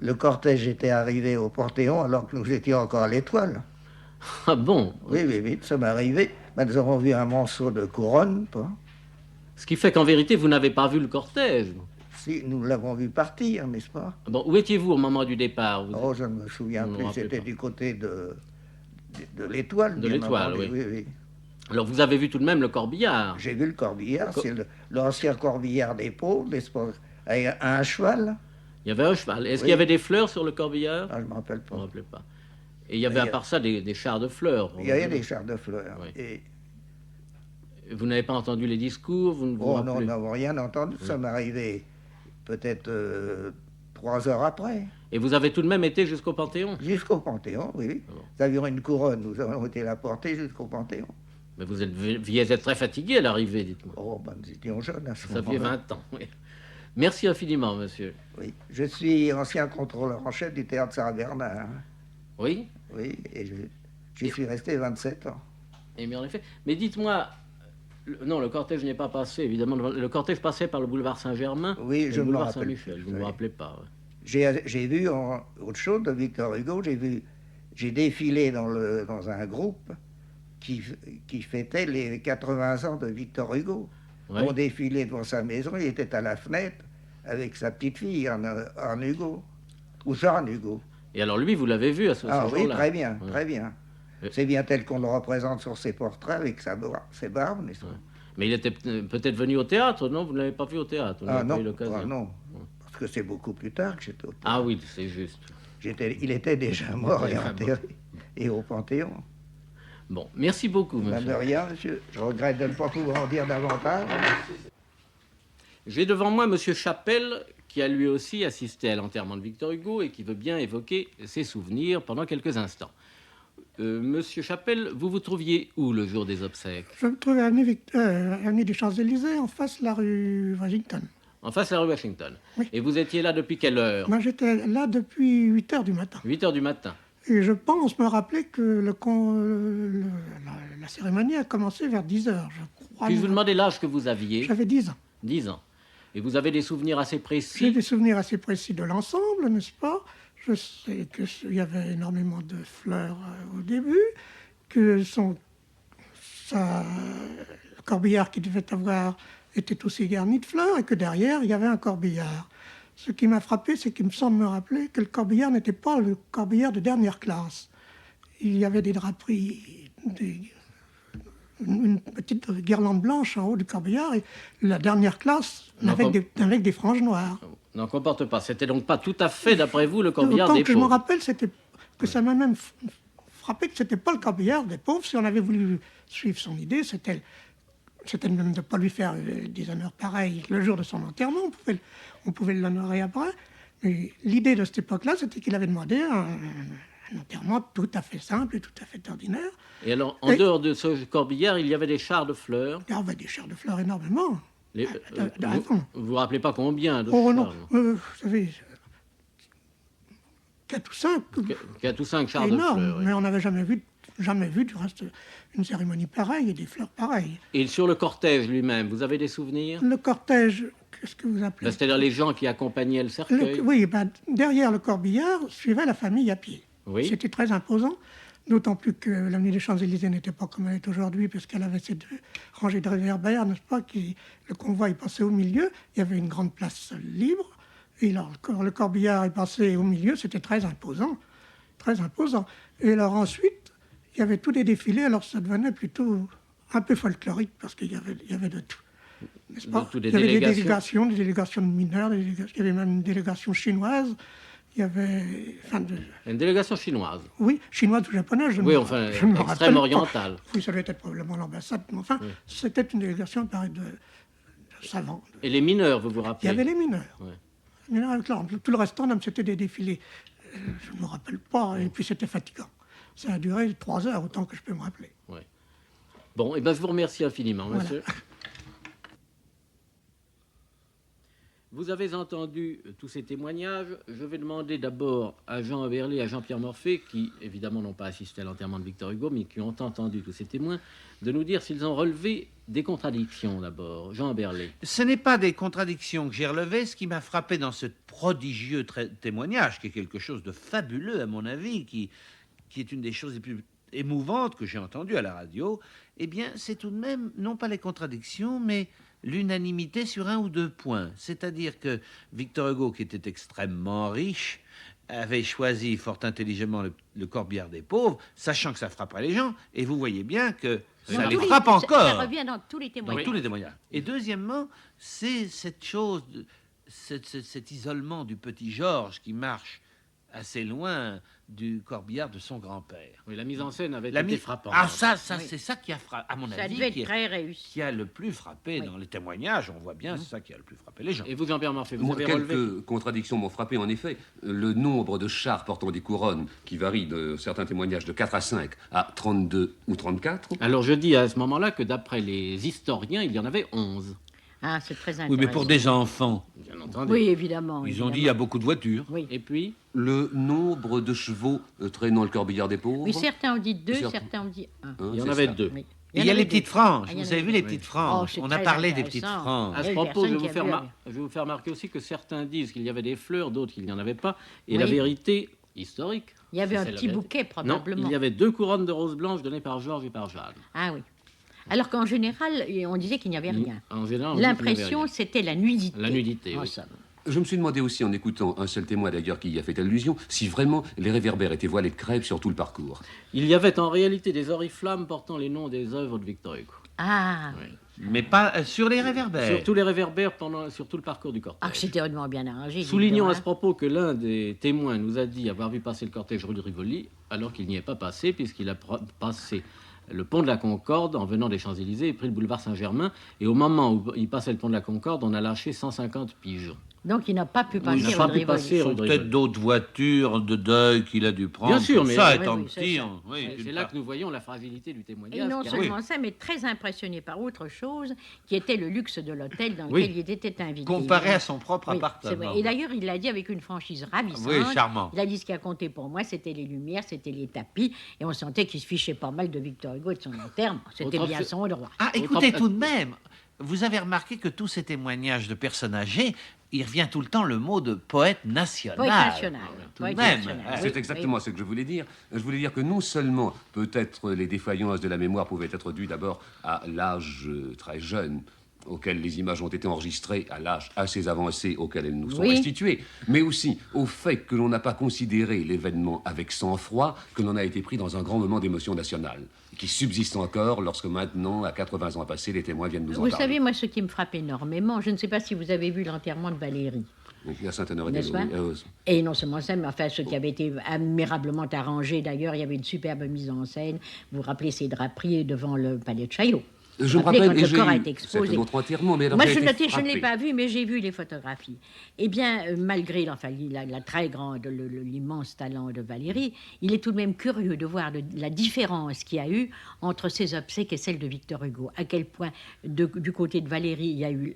Le cortège était arrivé au Panthéon alors que nous étions encore à l'Étoile. Ah bon? Oui, nous sommes arrivés. Nous avons vu un monceau de couronne, pas? Ce qui fait qu'en vérité, vous n'avez pas vu le cortège. Si, nous l'avons vu partir, n'est-ce pas? Bon, où étiez-vous au moment du départ? Oh, je ne me souviens plus. C'était du côté de l'Étoile. De l'Étoile, oui. Alors, vous avez vu tout de même le corbillard? J'ai vu le corbillard. C'est l'ancien corbillard des pauvres, n'est-ce pas? Avec un cheval. Il y avait un cheval. Est-ce qu'il y avait des fleurs sur le corbillard? Ah, je ne me rappelle pas. Je ne me rappelle pas. Et il y avait à part ça des chars de fleurs. Il y avait des chars de fleurs. Oui. Et... Vous n'avez pas entendu les discours? Vous ne vous rappelez... non, nous n'avons rien entendu. Nous sommes arrivés peut-être 3 heures après. Et vous avez tout de même été jusqu'au Panthéon? Jusqu'au Panthéon, oui. Bon. Nous avions une couronne, nous avons été la porter jusqu'au Panthéon. Mais vous deviez être très fatigué à l'arrivée, dites-moi. Oh, nous étions jeunes à ce Ça moment-là. fait 20 ans, oui. Merci infiniment, monsieur. Oui, je suis ancien contrôleur en chef du théâtre Saint-Bernard. Oui? Oui, et j'y suis resté 27 ans. Et mais en effet. Mais dites-moi, non, le cortège n'est pas passé, évidemment. Le cortège passait par le boulevard Saint-Germain. Oui, et je le me boulevard rappelle. Saint-Michel. Vous ne me rappelez pas. Ouais. J'ai vu autre chose de Victor Hugo. J'ai défilé dans un groupe qui fêtait les 80 ans de Victor Hugo. Ouais. On défilait devant sa maison. Il était à la fenêtre avec sa petite fille en Hugo ou Jean Hugo. Et alors lui, vous l'avez vu à ce Ah oui, jour-là? très bien, Ouais. très bien. C'est bien tel qu'on le représente sur ses portraits avec ses barbes, n'est-ce pas? Ouais. Mais il était peut-être venu au théâtre, non? Vous ne l'avez pas vu au théâtre? Vous n'avez pas eu l'occasion. Non, parce que c'est beaucoup plus tard que j'étais au théâtre. Ah oui, c'est juste. Il était déjà mort et enterré, et au Panthéon. Bon, merci beaucoup, monsieur. De rien, monsieur. Je regrette de ne pas pouvoir en dire davantage. J'ai devant moi monsieur Chapelle, qui a lui aussi assisté à l'enterrement de Victor Hugo et qui veut bien évoquer ses souvenirs pendant quelques instants. Monsieur Chapelle, vous vous trouviez où le jour des obsèques? Je me trouvais à avenue des Champs-Élysées, en face de la rue Washington. En face de la rue Washington. Oui. Et vous étiez là depuis quelle heure? Moi, j'étais là depuis 8 heures du matin. 8 heures du matin. Et je pense me rappeler que la cérémonie a commencé vers 10 heures, je crois. Puis-je vous demander l'âge que vous aviez? J'avais 10 ans. 10 ans. Et vous avez des souvenirs assez J'ai précis? des souvenirs assez précis de l'ensemble, n'est-ce pas? Je sais qu'il y avait énormément de fleurs au début, que le corbillard qu'il devait avoir était aussi garni de fleurs, et que derrière, il y avait un corbillard. Ce qui m'a frappé, c'est qu'il me semble me rappeler que le corbillard n'était pas le corbillard de dernière classe. Il y avait des draperies, une petite guirlande blanche en haut du corbillard, et la dernière classe avec des franges noires. N'en comporte pas. C'était donc pas tout à fait, d'après vous, le corbillard Autant des que je me pauvres. rappelle, que ça m'a même frappé que c'était pas le corbillard des pauvres. Si on avait voulu suivre son idée, c'était même de ne pas lui faire des honneurs pareils le jour de son enterrement. On pouvait l'honorer après. Mais l'idée de cette époque-là, c'était qu'il avait demandé un enterrement tout à fait simple et tout à fait ordinaire. Et alors, en dehors de ce corbillard, il y avait des chars de fleurs. Il y avait des chars de fleurs énormément. Vous vous rappelez pas combien de Oh chars? non, vous savez, 4 ou 5. 4 ou 5 chars de énorme, fleurs. Oui. mais on n'avait jamais vu du reste une cérémonie pareille et des fleurs pareilles. Et sur le cortège lui-même, vous avez des souvenirs? Le cortège, qu'est-ce que vous appelez? C'est-à-dire les gens qui accompagnaient le cercueil? Oui, derrière le corbillard suivait la famille à pied. Oui. C'était très imposant, d'autant plus que l'avenue des Champs-Élysées n'était pas comme elle est aujourd'hui, puisqu'elle avait ces 2 rangées de réverbères, n'est-ce pas, le convoi est passé au milieu, il y avait une grande place libre, et alors le corbillard est passé au milieu, c'était très imposant, très imposant. Et alors ensuite, il y avait tous les défilés, alors ça devenait plutôt un peu folklorique, parce qu'il y avait de tout. N'est-ce pas? Toutes les Il y avait délégations. des délégations de mineurs, il y avait même une délégation chinoise, il y avait... Une délégation chinoise. Oui, chinoise ou japonaise, je Oui, ne enfin, je ne me rappelle extrême pas. orientale. Oui, ça devait être probablement l'ambassade, mais enfin, c'était une délégation, pareil, de savants. Et les mineurs, vous vous Il y rappelez? avait les mineurs. Ouais. Les mineurs avec l'ordre. Tout le restant, même, c'était des défilés. Je ne me rappelle pas, et puis c'était fatigant. Ça a duré 3 heures, autant que je peux me rappeler. Ouais. Bon, et ben je vous remercie infiniment, Voilà. monsieur. Vous avez entendu tous ces témoignages. Je vais demander d'abord à Jean Berlet et à Jean-Pierre Morphée, qui évidemment n'ont pas assisté à l'enterrement de Victor Hugo, mais qui ont entendu tous ces témoins, de nous dire s'ils ont relevé des contradictions d'abord. Jean Berlet. Ce n'est pas des contradictions que j'ai relevées. Ce qui m'a frappé dans ce prodigieux témoignage, qui est quelque chose de fabuleux à mon avis, qui est une des choses les plus émouvantes que j'ai entendues à la radio, eh bien, c'est tout de même, non pas les contradictions, mais l'unanimité sur 1 ou 2 points. C'est-à-dire que Victor Hugo, qui était extrêmement riche, avait choisi fort intelligemment le corbillard des pauvres, sachant que ça frapperait les gens, et vous voyez bien que ça les frappe encore. Ça revient dans tous les témoignages. Dans tous les témoignages. Et deuxièmement, c'est cette chose, cet isolement du petit Georges qui marche assez loin du corbillard de son grand-père. Oui, la mise en scène avait été frappante. Ah, ça, Oui. c'est ça qui a frappé, à mon Ça avis, devait être très réussi. qui a le plus frappé Oui. dans les témoignages. On voit bien, c'est ça qui a le plus frappé les gens. Et vous, Jean-Pierre Morphée, vous Moi, avez quelques relevé... contradictions m'ont frappé, en effet. Le nombre de chars portant des couronnes, qui varie de certains témoignages de 4 à 5 à 32 ou 34. Alors je dis à ce moment-là que d'après les historiens, il y en avait 11. Ah, c'est très intéressant. Oui, mais pour des enfants, Bien entendu. Oui, évidemment. ils ont dit il y a beaucoup de voitures. Oui. Et puis, Le nombre de chevaux traînant le corbillard des pauvres. Oui, certains ont dit 2, Certains. certains ont dit 1. Hein, il y en c'est avait ça. 2. Oui. Et il y a en les avait petites deux. franges. Ah, il y en Vous avait avez vu deux. les petites franges? Oh, c'est On a très parlé des intéressant. petites franges. À ce Oui, propos, personne qui a vu. je vais vous faire remarquer aussi que certains disent qu'il y avait des fleurs, d'autres qu'il n'y en avait pas. Et Oui. la vérité historique... Il y avait c'est un la petit vérité. bouquet, Non, probablement. il y avait 2 couronnes de roses blanches données par Georges et par Jeanne. Ah oui. Alors qu'en général, on disait qu'il n'y avait rien. En général, on dit qu'il n'y avait L'impression, rien. c'était la nudité. La nudité, En oui. somme. Je me suis demandé aussi, en écoutant un seul témoin d'ailleurs qui y a fait allusion, si vraiment les réverbères étaient voilés de crêpe sur tout le parcours. Il y avait en réalité des oriflammes portant les noms des œuvres de Victor Hugo. Ah, Oui. Mais pas sur les réverbères. Sur tous les réverbères sur tout le parcours du ah cortège. c'était vraiment bien arrangé. Soulignons dis à donc, ce propos que l'un des témoins nous a dit avoir vu passer le cortège rue de Rivoli, alors qu'il n'y est pas passé, puisqu'il a passé le pont de la Concorde en venant des Champs-Élysées et pris le boulevard Saint-Germain. Et au moment où il passait le pont de la Concorde, on a lâché 150 pigeons. Donc il n'a pas pu Il passer n'a rue pas de pu Rivoli. passer rue de Peut-être Rivoli. d'autres voitures de deuil qu'il a dû prendre. Bien sûr, tout mais- ça Oui, étant oui, c'est petit. ça. Oui, C'est d'une là part. que nous voyons la fragilité du témoignage. Et non car- seulement ça, mais très impressionné par autre chose, qui était le luxe de l'hôtel dans Oui. lequel il était invité. Comparé à son propre Oui, c'est appartement. vrai. Et d'ailleurs, il l'a dit avec une franchise ravissante. Oui, charmant. Il a dit ce qui a compté pour moi, c'était les lumières, c'était les tapis, et on sentait qu'il se fichait pas mal de Victor Hugo et de son enterrement. C'était Autre bien fait- son droit. Ah, écoutez, Autre- tout de même, vous avez remarqué que tous ces témoignages de personnes âgées, il revient tout le temps le mot de poète national. Poète national. Tout de Poète même. national. C'est exactement ce que je voulais dire. Je voulais dire que non seulement, peut-être, les défaillances de la mémoire pouvaient être dues d'abord à l'âge très jeune auquel les images ont été enregistrées, à l'âge assez avancé auquel elles nous sont restituées, mais aussi au fait que l'on n'a pas considéré l'événement avec sang-froid, que l'on a été pris dans un grand moment d'émotion nationale, qui subsiste encore lorsque maintenant, à 80 ans passés, les témoins viennent nous en parler. Vous savez, moi, ce qui me frappe énormément, je ne sais pas si vous avez vu l'enterrement de Valérie. Il y a Saint-Honoré N'est-ce pas? Et non seulement ça, mais enfin, ce qui avait été admirablement arrangé, d'ailleurs, il y avait une superbe mise en scène. Vous vous rappelez ces draperies devant le palais de Chaillot. Je me rappelle, quand le corps a été exposé. C'est notre enterrement, mais moi, je ne l'ai pas vu, mais j'ai vu les photographies. Eh bien, malgré la très grande, l'immense talent de Valérie, il est tout de même curieux de voir la différence qu'il y a eu entre ses obsèques et celles de Victor Hugo. À quel point, du côté de Valérie, il y a eu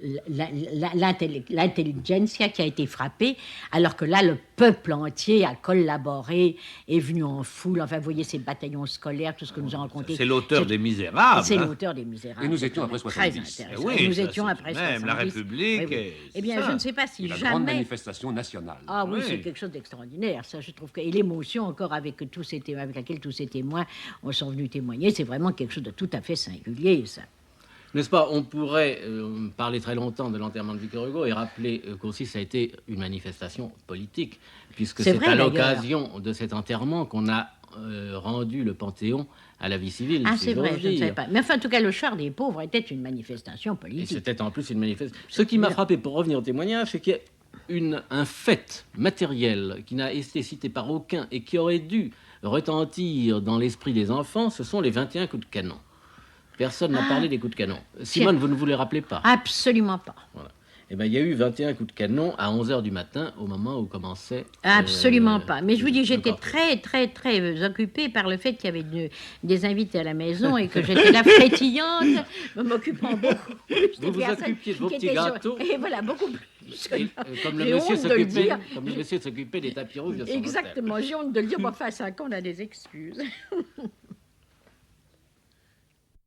l'intelligentsia qui a été frappée, alors que là, le peuple entier a collaboré, est venu en foule. Enfin, vous voyez ces bataillons scolaires, tout ce que nous avons raconté. C'est l'auteur des Misérables. C'est l'auteur des Misérables. Et nous étions après 70. Oui, nous étions après 70. Même la République. Oui. Eh bien, je ne sais pas si la jamais... grande manifestation nationale. Ah oui, c'est quelque chose d'extraordinaire, ça, je trouve. Et l'émotion encore avec laquelle tous ces témoins sont venus témoigner, c'est vraiment quelque chose de tout à fait singulier, ça. N'est-ce pas? On pourrait parler très longtemps de l'enterrement de Victor Hugo et rappeler qu'aussi ça a été une manifestation politique, puisque c'est à l'occasion de cet enterrement qu'on a rendu le Panthéon à la vie civile. Ah, c'est vrai, je ne savais pas. Mais enfin, en tout cas, le char des pauvres était une manifestation politique. Et c'était en plus une manifestation. Ce qui m'a frappé, pour revenir au témoignage, c'est qu'il y a un fait matériel qui n'a été cité par aucun et qui aurait dû retentir dans l'esprit des enfants, ce sont les 21 coups de canon. Personne n'a parlé des coups de canon. Simone, vous ne vous les rappelez pas? Absolument pas. Voilà. Eh bien, il y a eu 21 coups de canon à 11h du matin, au moment où commençait... Absolument pas. Mais je vous dis, j'étais très occupée par le fait qu'il y avait des invités à la maison et que j'étais la frétillante, m'occupant beaucoup plus vous vous occupiez de vos petits gâteaux. Et voilà, beaucoup plus. Comme le monsieur s'occupait des tapis rouges de son Exactement, j'ai honte de le dire. Enfin, 5 ans, on a des excuses.